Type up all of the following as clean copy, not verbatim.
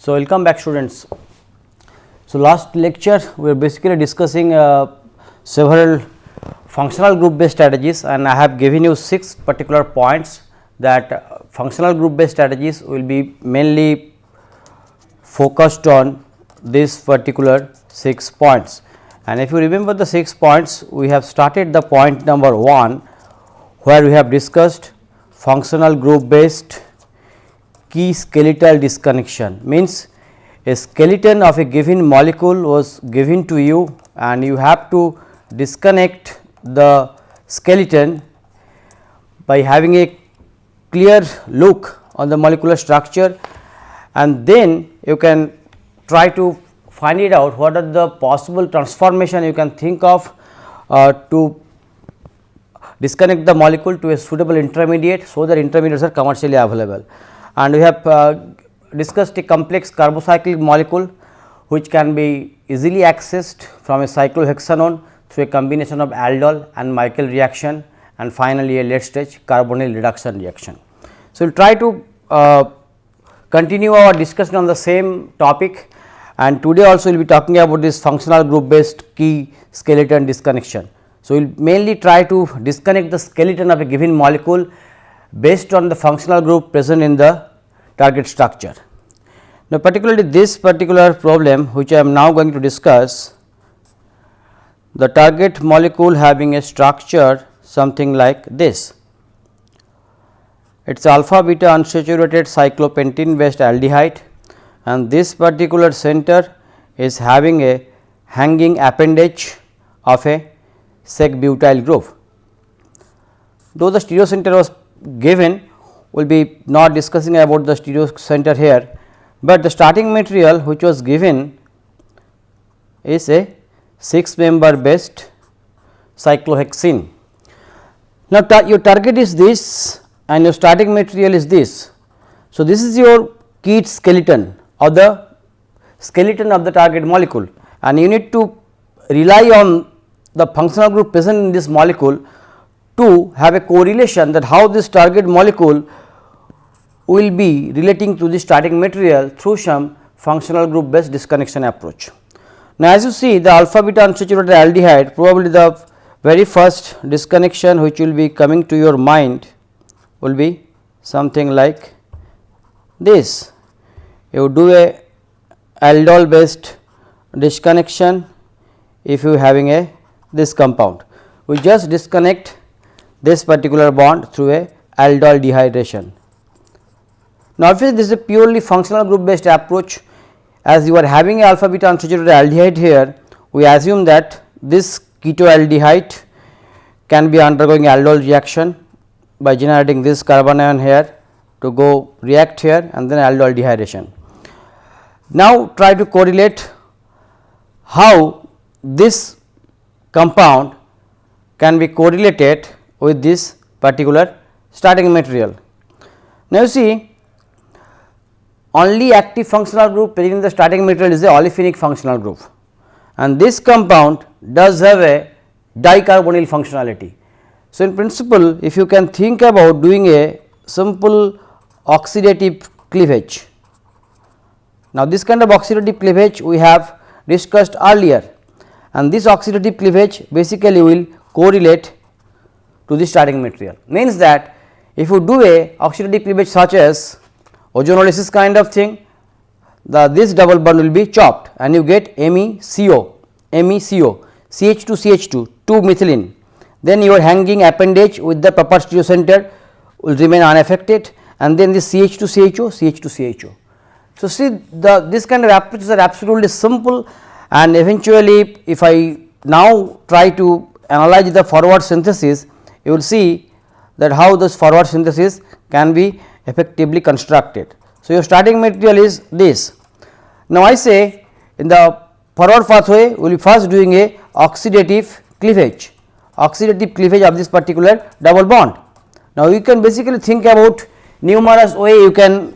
So, welcome back students. So, last lecture we are basically discussing several functional group based strategies, and I have given you 6 particular points that functional group based strategies will be mainly focused on these particular 6 points. And if you remember the 6 points, we have started the point number 1 where we have discussed functional group based key skeletal disconnection. Means a skeleton of a given molecule was given to you and you have to disconnect the skeleton by having a clear look on the molecular structure, and then you can try to find it out what are the possible transformation you can think of to disconnect the molecule to a suitable intermediate, so that intermediates are commercially available. And we have discussed a complex carbocyclic molecule which can be easily accessed from a cyclohexanone through a combination of aldol and Michael reaction, and finally a late stage carbonyl reduction reaction. So, we will try to continue our discussion on the same topic, and today also we will be talking about this functional group based key skeleton disconnection. So, we will mainly try to disconnect the skeleton of a given molecule based on the functional group present in the target structure. Now, particularly this particular problem which I am now going to discuss, the target molecule having a structure something like this. It is alpha beta unsaturated cyclopentene based aldehyde, and this particular center is having a hanging appendage of a sec butyl group. Though the stereo center was given, we will be not discussing about the stereo center here, but the starting material which was given is a 6 member based cyclohexene. Now, your target is this and your starting material is this. So, this is your key skeleton or the skeleton of the target molecule, and you need to rely on the functional group present in this molecule to have a correlation that how this target molecule will be relating to the starting material through some functional group based disconnection approach. Now, as you see, the alpha beta unsaturated aldehyde, probably the very first disconnection which will be coming to your mind will be something like this. You do a aldol based disconnection if you having a this compound. We just disconnect this particular bond through a aldol dehydration. Now, obviously, this is a purely functional group based approach. As you are having a alpha beta unsaturated aldehyde here, we assume that this ketoaldehyde can be undergoing aldol reaction by generating this carbon ion here to go react here and then aldol dehydration. Now, try to correlate how this compound can be correlated with this particular starting material. Now, you see, only active functional group present in the starting material is the olefinic functional group, and this compound does have a dicarbonyl functionality. So, in principle, if you can think about doing a simple oxidative cleavage. Now, this kind of oxidative cleavage we have discussed earlier, and this oxidative cleavage basically will correlate to the starting material. Means that if you do a oxidative cleavage such as ozonolysis kind of thing, this double bond will be chopped and you get MECO, CH2 CH2, 2 methylene. Then your hanging appendage with the proper stereo center will remain unaffected, and then this CH2 CHO, CH2 CHO. So, see this kind of approaches are absolutely simple, and eventually if I now try to analyze the forward synthesis, you will see that how this forward synthesis can be effectively constructed. So, your starting material is this. Now, I say in the forward pathway we will be first doing a oxidative cleavage of this particular double bond. Now, you can basically think about numerous way you can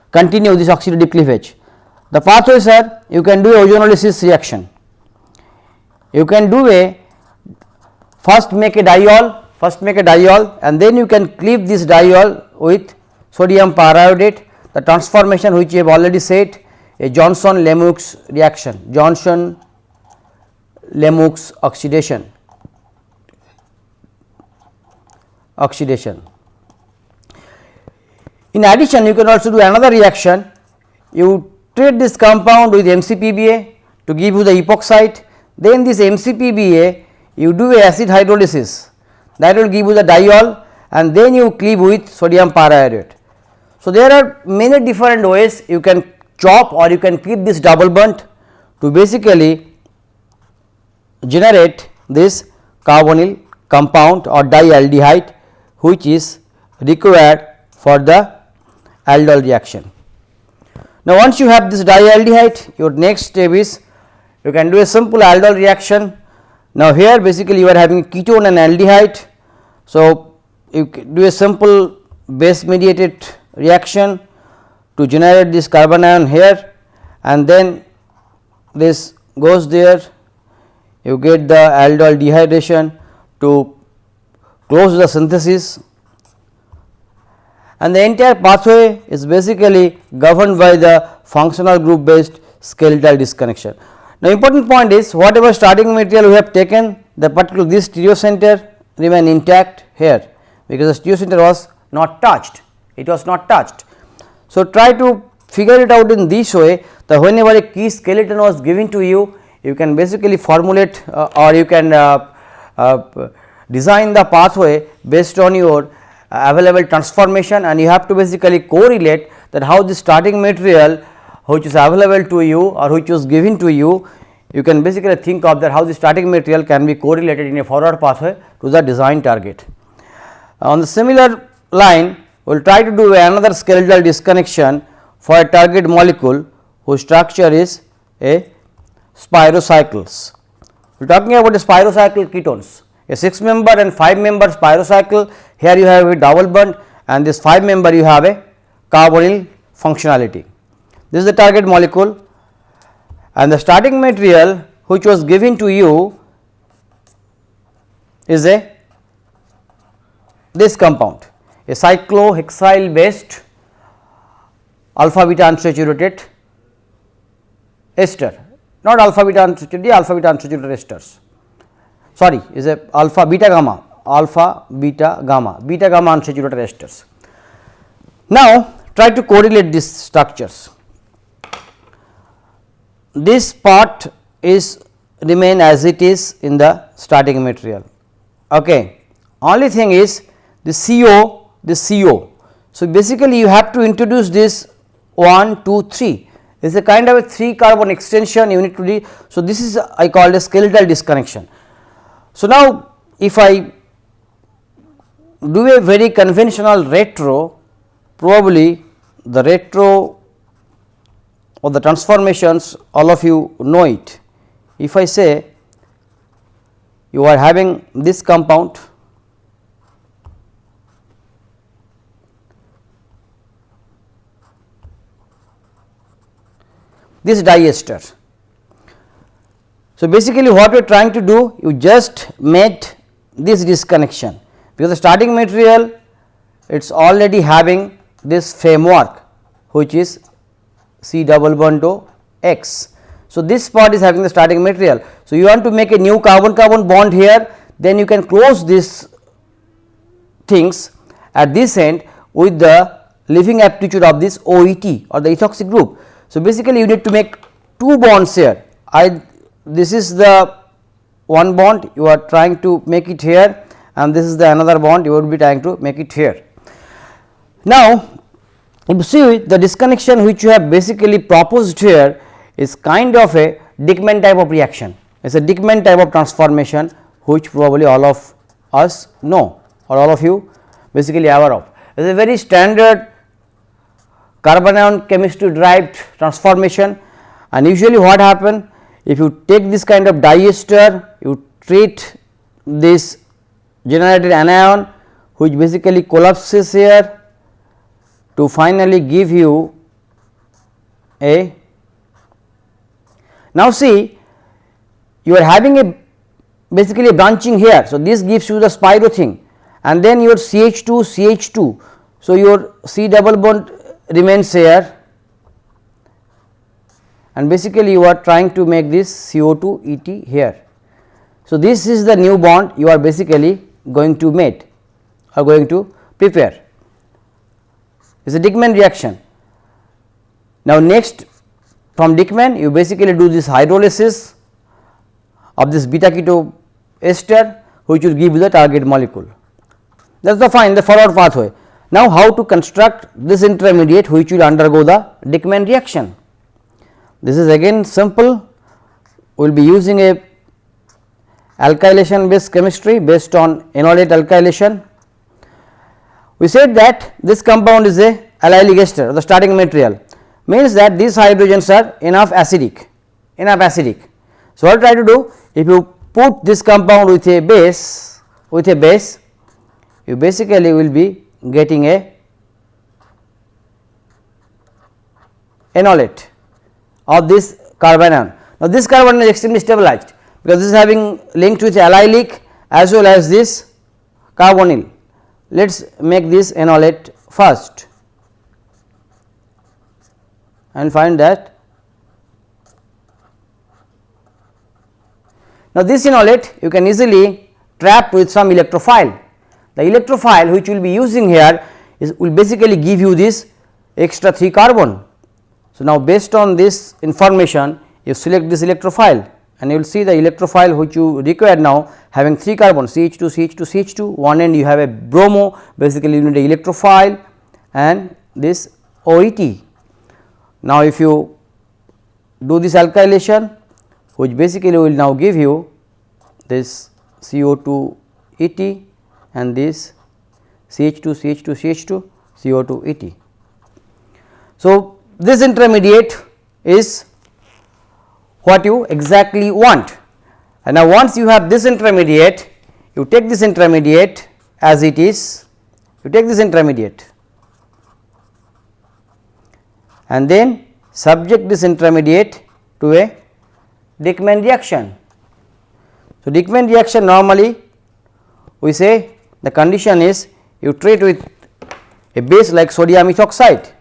continue this oxidative cleavage. The pathways are, you can do a ozonolysis reaction, you can do a first make a diol and then you can cleave this diol with sodium periodate, the transformation which we have already said a Johnson-Lamux reaction, Johnson-Lamux oxidation. In addition, you can also do another reaction. You treat this compound with MCPBA to give you the epoxide, then this MCPBA you do a acid hydrolysis, that will give you the diol, and then you cleave with sodium periodate. So, there are many different ways you can chop or you can keep this double bond to basically generate this carbonyl compound or dialdehyde, which is required for the aldol reaction. Now, once you have this dialdehyde, your next step is you can do a simple aldol reaction. Now, here basically you are having ketone and aldehyde. So, you do a simple base mediated reaction to generate this carbon ion here, and then this goes there, you get the aldol dehydration to close the synthesis, and the entire pathway is basically governed by the functional group based skeletal disconnection. Now, important point is whatever starting material we have taken, the particular this stereocenter remain intact here, because the stereocenter was not touched, it was not touched. So, try to figure it out in this way that whenever a key skeleton was given to you, you can basically formulate or you can design the pathway based on your available transformation, and you have to basically correlate that how the starting material which is available to you or which was given to you, you can basically think of that how the starting material can be correlated in a forward pathway to the design target. On the similar line, we will try to do another skeletal disconnection for a target molecule whose structure is a spirocycles. We are talking about the spirocycle ketones, a 6 member and 5 member spirocycle. Here you have a double bond, and this 5 member you have a carbonyl functionality. This is the target molecule, and the starting material which was given to you is this compound, a cyclohexyl based alpha beta unsaturated ester, not alpha beta unsaturated, alpha beta unsaturated esters, sorry, is a alpha beta gamma unsaturated esters. Now, try to correlate these structures. This part is remain as it is in the starting material. Okay. Only thing is the CO, this CO. So, basically you have to introduce this 1, 2, 3. It is a kind of a 3 carbon extension you need to do. So, this is I called a skeletal disconnection. So, now if I do a very conventional retro, probably the retro or the transformations all of you know it. If I say you are having this compound, this diester. So, basically what we are trying to do, you just made this disconnection, because the starting material it is already having this framework which is C double bond O X. So, this part is having the starting material. So, you want to make a new carbon carbon bond here, then you can close these things at this end with the leaving aptitude of this OET or the ethoxy group. So, basically you need to make 2 bonds here. This is the one bond you are trying to make it here, and this is the another bond you would be trying to make it here. Now, if you see the disconnection which you have basically proposed here is kind of a Dickman type of reaction. It is a Dickman type of transformation which probably all of us know or all of you basically aware of. It is a very standard carbon ion chemistry derived transformation, and usually what happen, if you take this kind of diester, you treat this generated anion which basically collapses here to finally give you a. Now, see you are having a basically a branching here. So, this gives you the spiro thing, and then your CH2 CH2. So, your C double bond remains here, and basically you are trying to make this CO2 ET here. So, this is the new bond you are basically going to make or going to prepare. It is a Dickmann reaction. Now, next from Dickmann you basically do this hydrolysis of this beta keto ester, which will give you the target molecule. That is the fine, the forward pathway. Now, how to construct this intermediate which will undergo the Dickmann reaction? This is again simple. We will be using a alkylation based chemistry based on enolate alkylation. We said that this compound is a allylic ester, the starting material, means that these hydrogens are enough acidic. So, what I try to do, if you put this compound with a base, you basically will be getting a enolate of this carbanion. Now, this carbanion is extremely stabilized, because this is having linked with allylic as well as this carbonyl. Let us make this enolate first and find that. Now, this enolate you can easily trap with some electrophile. The electrophile which we will be using here will basically give you this extra 3 carbon. So, now based on this information you select this electrophile, and you will see the electrophile which you require now having 3 carbon CH2, CH2, CH2, one end you have a bromo, basically you need a electrophile and this OET. Now, if you do this alkylation, which basically will now give you this CO2 ET and this CH2, CH2, CH2, CO2 ET. So, this intermediate is what you exactly want, and now once you have this intermediate, you take this intermediate as it is, you take this intermediate and then subject this intermediate to a Dickmann reaction. So, Dickmann reaction normally we say the condition is you treat with a base like sodium ethoxide.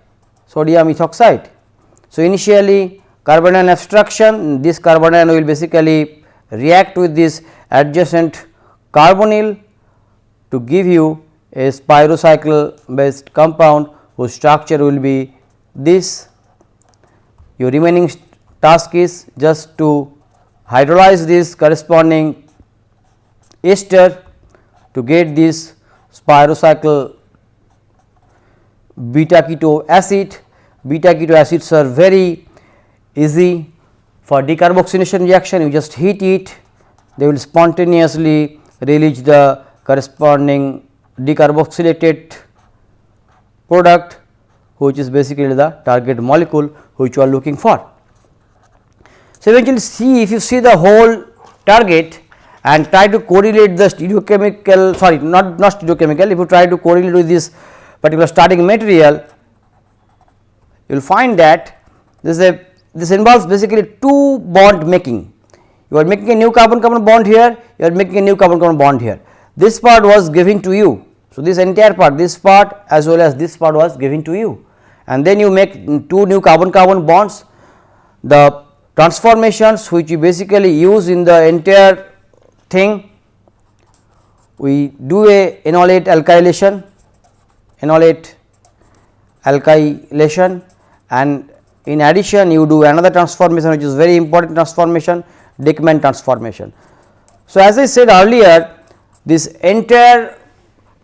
So, initially carbanion abstraction, this carbanion will basically react with this adjacent carbonyl to give you a spirocycle based compound whose structure will be this. Your remaining task is just to hydrolyze this corresponding ester to get this spirocycle beta keto acid. Beta keto acids are very easy for decarboxylation reaction, you just heat it, they will spontaneously release the corresponding decarboxylated product, which is basically the target molecule which you are looking for. So, eventually see, if you see the whole target and try to correlate the stereochemical, sorry not stereochemical, if you try to correlate with this particular starting material, you will find that this involves basically 2 bond making. You are making a new carbon-carbon bond here, you are making a new carbon-carbon bond here. This part was given to you. So, this entire part, this part as well as this part was given to you, and then you make 2 new carbon-carbon bonds. The transformations which you basically use in the entire thing, we do a enolate alkylation, and in addition you do another transformation which is very important transformation, Dickmann transformation. So, as I said earlier, this entire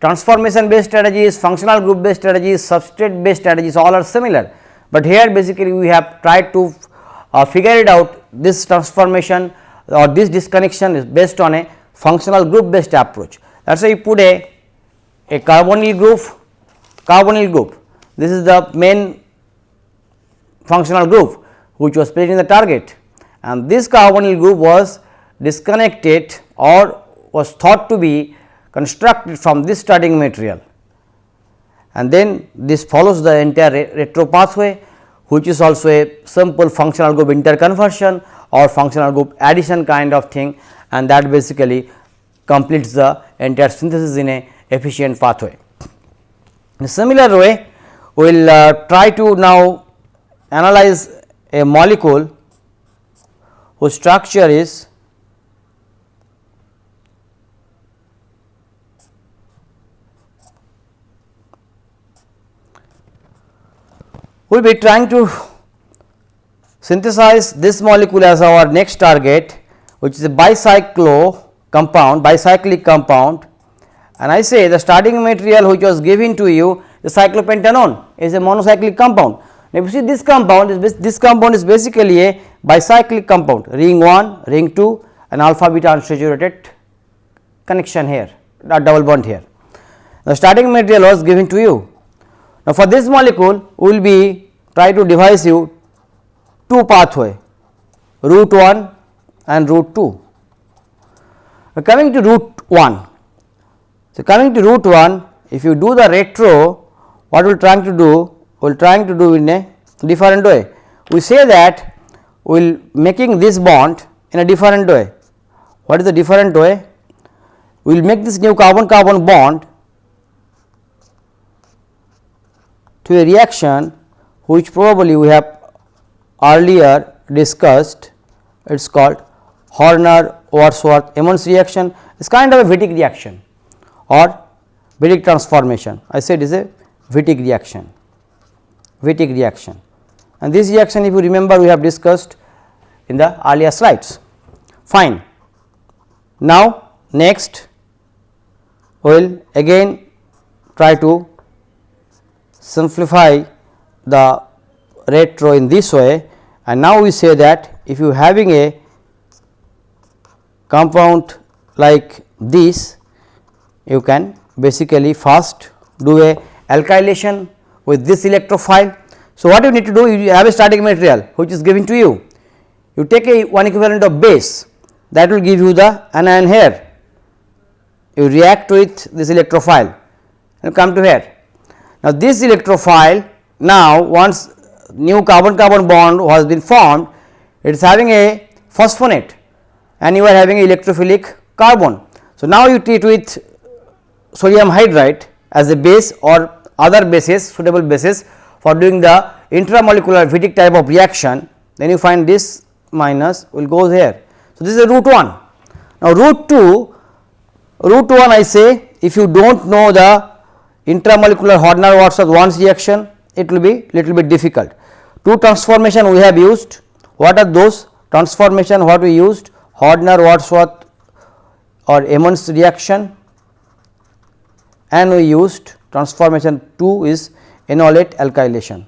transformation based strategies, functional group based strategies, substrate based strategies all are similar, but here basically we have tried to figure it out. This transformation or this disconnection is based on a functional group based approach. That is why you put a carbonyl group, this is the main functional group which was placed in the target, and this carbonyl group was disconnected or was thought to be constructed from this starting material, and then this follows the entire retro pathway, which is also a simple functional group interconversion or functional group addition kind of thing, and that basically completes the entire synthesis in a efficient pathway. In a similar way, we will try to now analyze a molecule whose structure is we will be trying to synthesize this molecule as our next target, which is a bicyclic compound, and I say the starting material which was given to you, the cyclopentanone, is a monocyclic compound. Now, if you see this compound is basically a bicyclic compound, ring 1, ring 2 and alpha beta unsaturated connection here, a double bond here. The starting material was given to you. Now, for this molecule we will be try to devise you two pathway, route 1 and route 2. Coming to route 1. So, coming to route 1, if you do the retro, what we are trying to do? We are trying to do in a different way. We say that we will making this bond in a different way. What is the different way? We will make this new carbon-carbon bond to a reaction which probably we have earlier discussed. It is called Horner-Wadsworth-Emmons reaction. It is kind of a Wittig reaction or Wittig transformation. I said it is a Wittig reaction, and this reaction, if you remember, we have discussed in the earlier slides. Fine. Now, next we will again try to simplify the retro in this way, and now we say that if you having a compound like this, you can basically first do a alkylation with this electrophile. So, what you need to do, you have a starting material which is given to you, you take a one equivalent of base, that will give you the anion here, you react with this electrophile and come to here. Now, this electrophile, now once new carbon-carbon bond has been formed, it is having a phosphonate and you are having electrophilic carbon. So, now you treat with sodium hydride as a base or other bases, suitable bases for doing the intramolecular Wittig type of reaction, then you find this minus will go here. So, this is a route 1. Now, route 2 I say, if you do not know the intramolecular Horner-Wadsworth reaction, it will be little bit difficult. Two transformation we have used. What are those transformation? What we used? Horner-Wadsworth or Emmons reaction, and we used transformation 2 is enolate alkylation.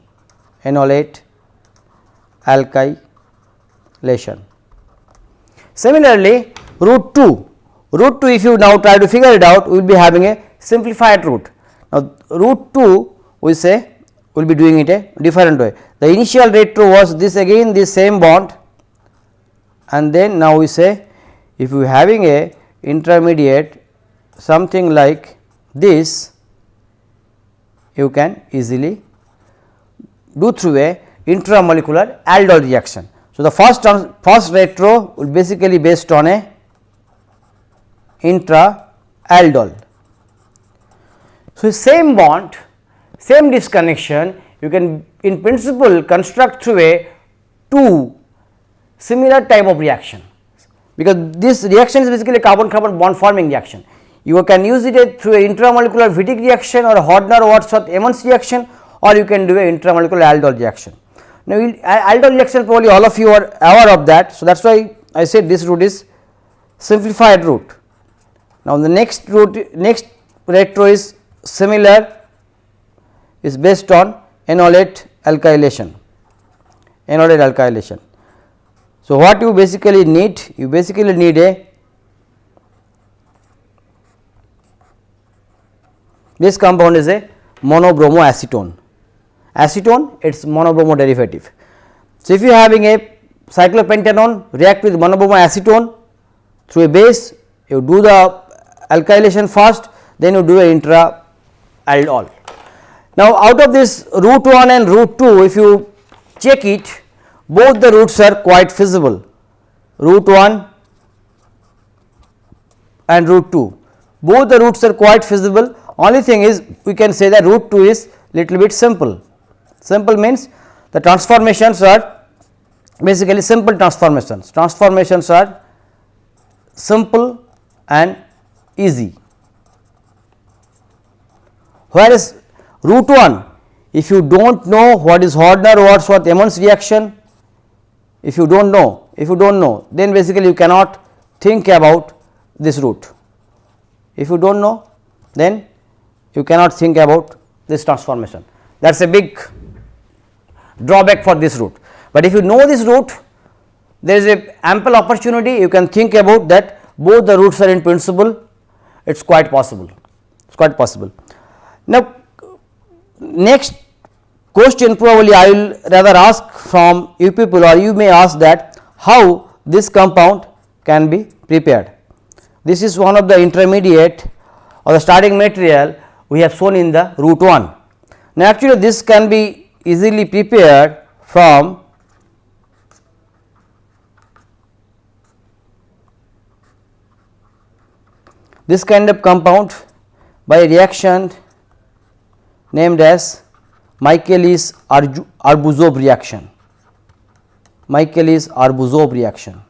Similarly, route 2 if you now try to figure it out, we will be having a simplified route. Now, route 2 we say we will be doing it a different way. The initial retro was this, again this same bond, and then now we say if you having a intermediate something like this, you can easily do through a intramolecular aldol reaction. So, the first retro will basically based on a intra-aldol. So, same bond, same disconnection, you can in principle construct through a two similar type of reaction, because this reaction is basically a carbon-carbon bond forming reaction. You can use it through a intramolecular Wittig reaction or Horner-Wadsworth-Emmons reaction, or you can do a intramolecular aldol reaction. Now, aldol reaction probably all of you are aware of that. So, that is why I said this route is simplified route. Now, the next retro is similar, is based on enolate alkylation. So, what you basically need? You basically need a this compound is a monobromoacetone. Acetone, its monobromo derivative. So, if you are having a cyclopentanone react with monobromoacetone through a base, you do the alkylation first, then you do a intra-aldol. Now, out of this route 1 and route 2, if you check it, both the routes are quite feasible, route 1 and route 2, both the routes are quite feasible. Only thing is, we can say that route 2 is little bit simple. Simple means the transformations are basically simple transformations. Transformations are simple and easy. Whereas route 1, if you do not know what is Horner-Wadsworth-Emmons reaction, if you do not know, then basically you cannot think about this route. If you do not know, then you cannot think about this transformation. That is a big drawback for this route. But if you know this route, there is a ample opportunity, you can think about that both the routes are in principle, it is quite possible, it is quite possible. Now, next question probably I will rather ask from you people, or you may ask that how this compound can be prepared. This is one of the intermediate or the starting material we have shown in the route 1. Now, actually this can be easily prepared from this kind of compound by a reaction named as Michaelis-Arbuzov reaction. Michaelis-Arbuzov reaction.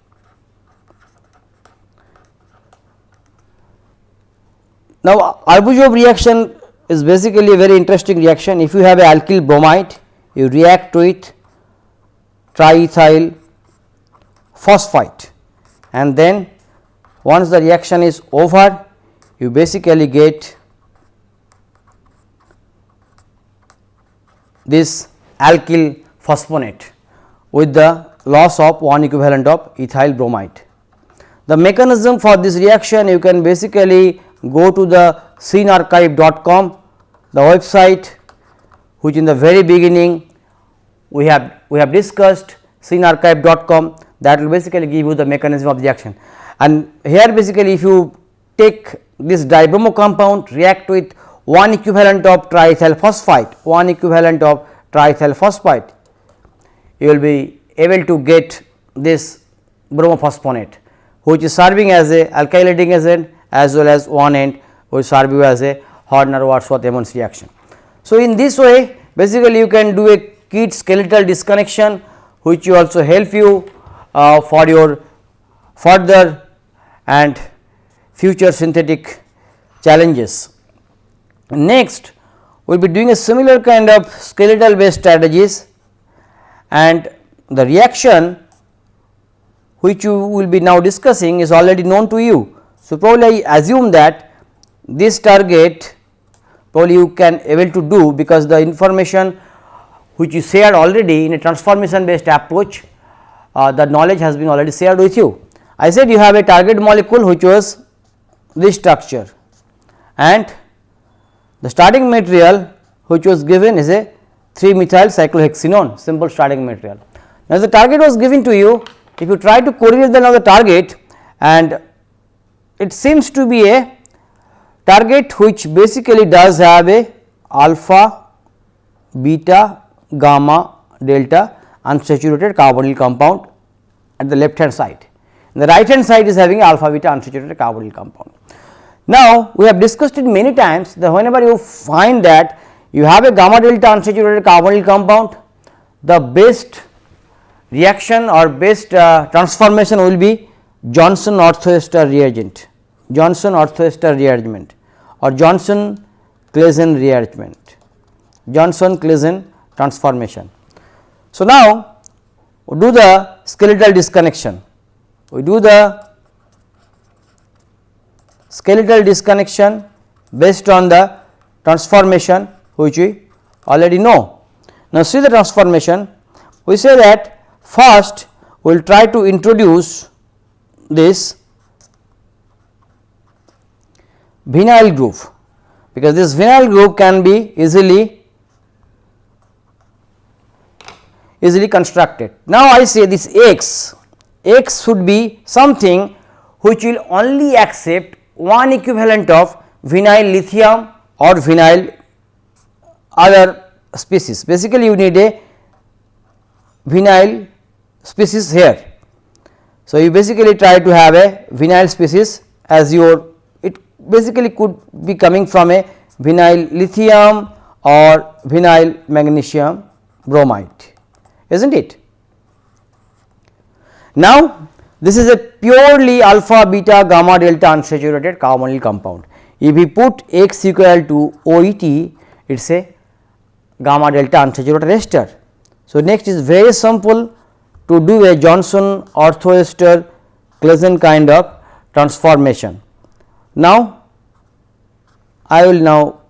Now, Arbuzov reaction is basically a very interesting reaction. If you have a alkyl bromide, you react with triethyl phosphite, and then once the reaction is over, you basically get this alkyl phosphonate with the loss of one equivalent of ethyl bromide. The mechanism for this reaction, you can basically go to the scenarchive.com, the website which in the very beginning we have discussed, scenarchive.com, that will basically give you the mechanism of the reaction. And here basically if you take this dibromo compound, react with one equivalent of triethyl phosphite, you will be able to get this bromophosphonate, which is serving as a alkylating agent as well as one end will serve you as a Horner-Wadsworth-Emmons reaction. So, in this way basically you can do a Kidd skeletal disconnection, which will also help you for your further and future synthetic challenges. Next, we will be doing a similar kind of skeletal based strategies, and the reaction which you will be now discussing is already known to you. So, probably I assume that this target probably you can able to do, because the information which you shared already in a transformation based approach, the knowledge has been already shared with you. I said you have a target molecule which was this structure, and the starting material which was given is a 3-methyl cyclohexenone, simple starting material. Now, the target was given to you, if you try to correlate the target, and it seems to be a target which basically does have a alpha, beta, gamma, delta unsaturated carbonyl compound at the left hand side. The right hand side is having alpha, beta unsaturated carbonyl compound. Now, we have discussed it many times that whenever you find that you have a gamma delta unsaturated carbonyl compound, the best reaction or best transformation will be Johnson orthoester reagent, Johnson orthoester rearrangement or Johnson-Claisen rearrangement, Johnson-Claisen transformation. So, now we do the skeletal disconnection, based on the transformation which we already know. Now, see the transformation, we say that first we will try to introduce this vinyl group, because this vinyl group can be easily constructed. Now, I say this X should be something which will only accept one equivalent of vinyl lithium or vinyl other species. Basically, you need a vinyl species here. So, you basically try to have a vinyl species as your, it basically could be coming from a vinyl lithium or vinyl magnesium bromide, is not it? Now, this is a purely alpha beta gamma delta unsaturated carbonyl compound. If we put X equal to OET, it is a gamma delta unsaturated ester. So, next is very simple to do a Johnson orthoester Claisen kind of transformation. Now, I will now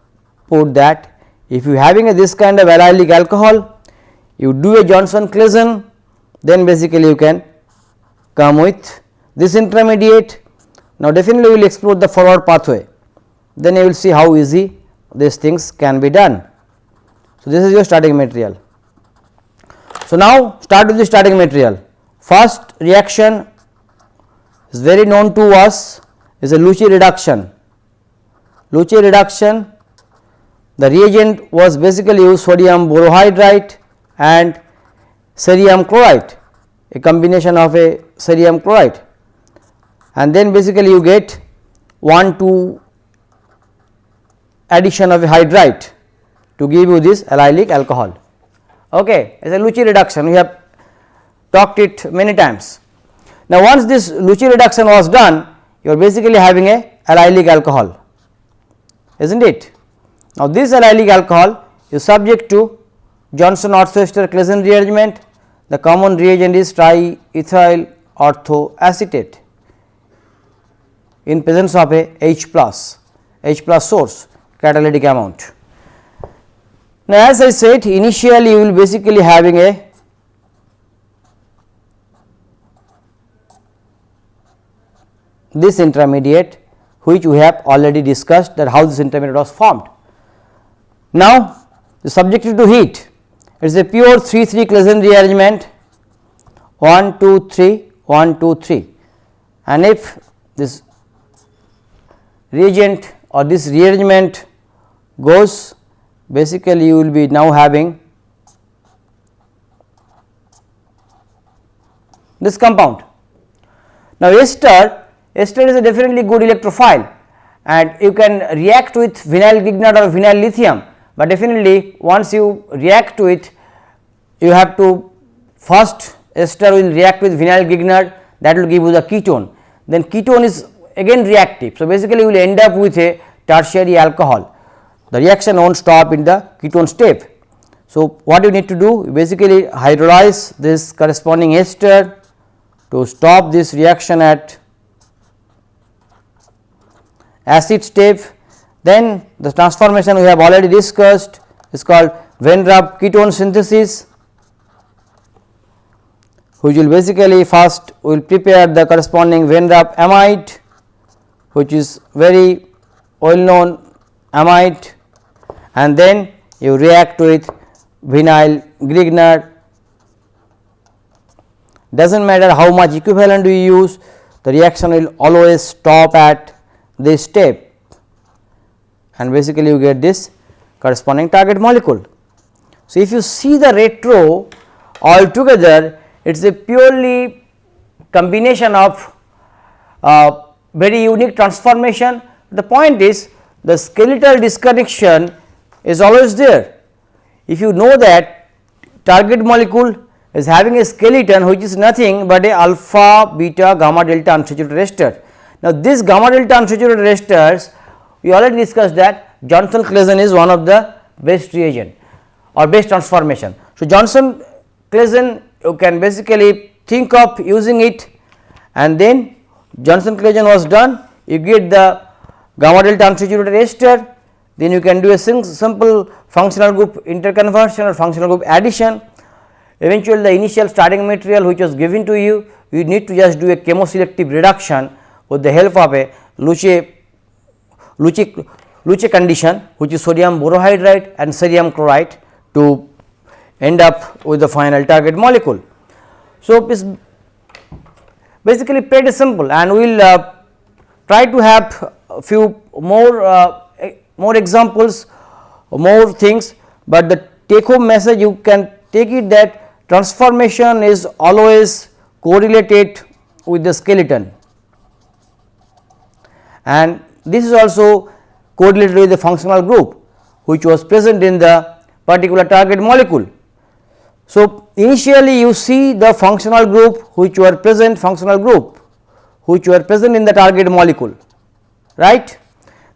put that if you having this kind of allylic alcohol, you do a Johnson Claisen, then basically you can come with this intermediate. Now, definitely we will explore the forward pathway, then you will see how easy these things can be done. So, this is your starting material. So, now start with the starting material. First reaction is very known to us, is a Lucci reduction. Lucci reduction, the reagent was basically used sodium borohydride and cerium chloride, a combination of a cerium chloride, and then basically you get 1,2 addition of a hydride to give you this allylic alcohol. Okay, as a Lucci reduction, we have talked it many times. Now, once this Lucci reduction was done, you are basically having a allylic alcohol, isn't it? Now, this allylic alcohol is subject to Johnson orthoester Claisen rearrangement. The common reagent is triethyl orthoacetate in presence of a H plus source catalytic amount. Now, as I said, initially you will basically having a this intermediate, which we have already discussed that how this intermediate was formed. Now, the subjected to heat, it is a pure 3,3 Claisen rearrangement 1 2 3 1 2 3, and if this reagent or this rearrangement goes, basically you will be now having this compound. Now, ester is a definitely good electrophile and you can react with vinyl Grignard or vinyl lithium, but definitely once you react to it, you have to first ester will react with vinyl Grignard, that will give you the ketone, then ketone is again reactive. So, basically you will end up with a tertiary alcohol, the reaction won't stop in the ketone step. So, what you need to do, you basically hydrolyze this corresponding ester to stop this reaction at acid step. Then the transformation we have already discussed is called Van Rapp ketone synthesis, which will basically first we will prepare the corresponding Van Rapp amide, which is very well known amide, and then you react with vinyl Grignard. Does not matter how much equivalent you use, the reaction will always stop at this step, and basically you get this corresponding target molecule. So, if you see the retro altogether, it is a purely combination of very unique transformation. The point is the skeletal disconnection is always there. If you know that target molecule is having a skeleton which is nothing but a alpha beta gamma delta unsaturated ester. Now, this gamma delta unsaturated esters, we already discussed that Johnson Claisen is one of the best reagent or best transformation. So, Johnson Claisen you can basically think of using it, and then Johnson Claisen was done, you get the gamma delta unsaturated ester, then you can do a simple functional group interconversion or functional group addition. Eventually, the initial starting material which was given to you, you need to just do a chemoselective reduction with the help of a Lucci condition, which is sodium borohydride and cerium chloride, to end up with the final target molecule. So, it is basically pretty simple, and we will try to have a few more examples, more things, but the take home message you can take it that transformation is always correlated with the skeleton, and this is also correlated with the functional group which was present in the particular target molecule. So, initially you see the functional group which were present in the target molecule, right.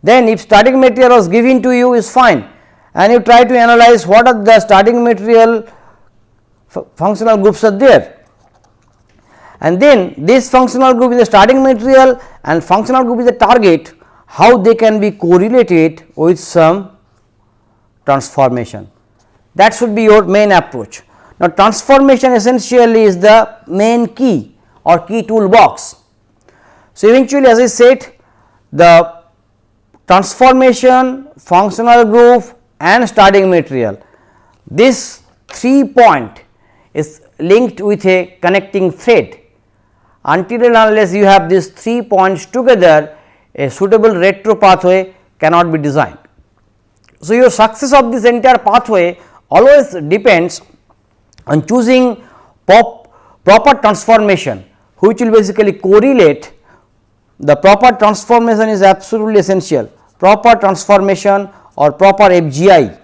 Then if starting material was given to you is fine, and you try to analyze what are the starting material functional groups are there, and then this functional group is the starting material and functional group is the target, how they can be correlated with some transformation. That should be your main approach. Now, transformation essentially is the main key or key toolbox. So, eventually as I said, the transformation, functional group and starting material, this 3 point is linked with a connecting thread. Until and unless you have these 3 points together, a suitable retro pathway cannot be designed. So, your success of this entire pathway always depends on choosing proper transformation, which will basically correlate. The proper transformation is absolutely essential, proper transformation or proper FGI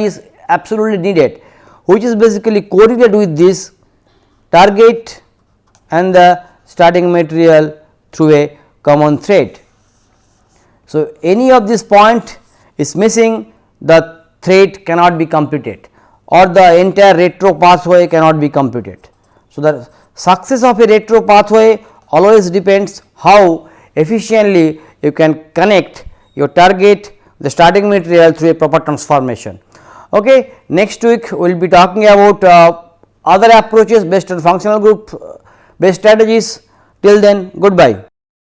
is absolutely needed, which is basically correlated with this target and the starting material through a common thread. So, any of this point is missing, the thread cannot be completed or the entire retro pathway cannot be completed. So, the success of a retro pathway always depends how efficiently you can connect your target, the starting material through a proper transformation. Okay. Next week we will be talking about other approaches based on functional group based strategies. Till then, goodbye.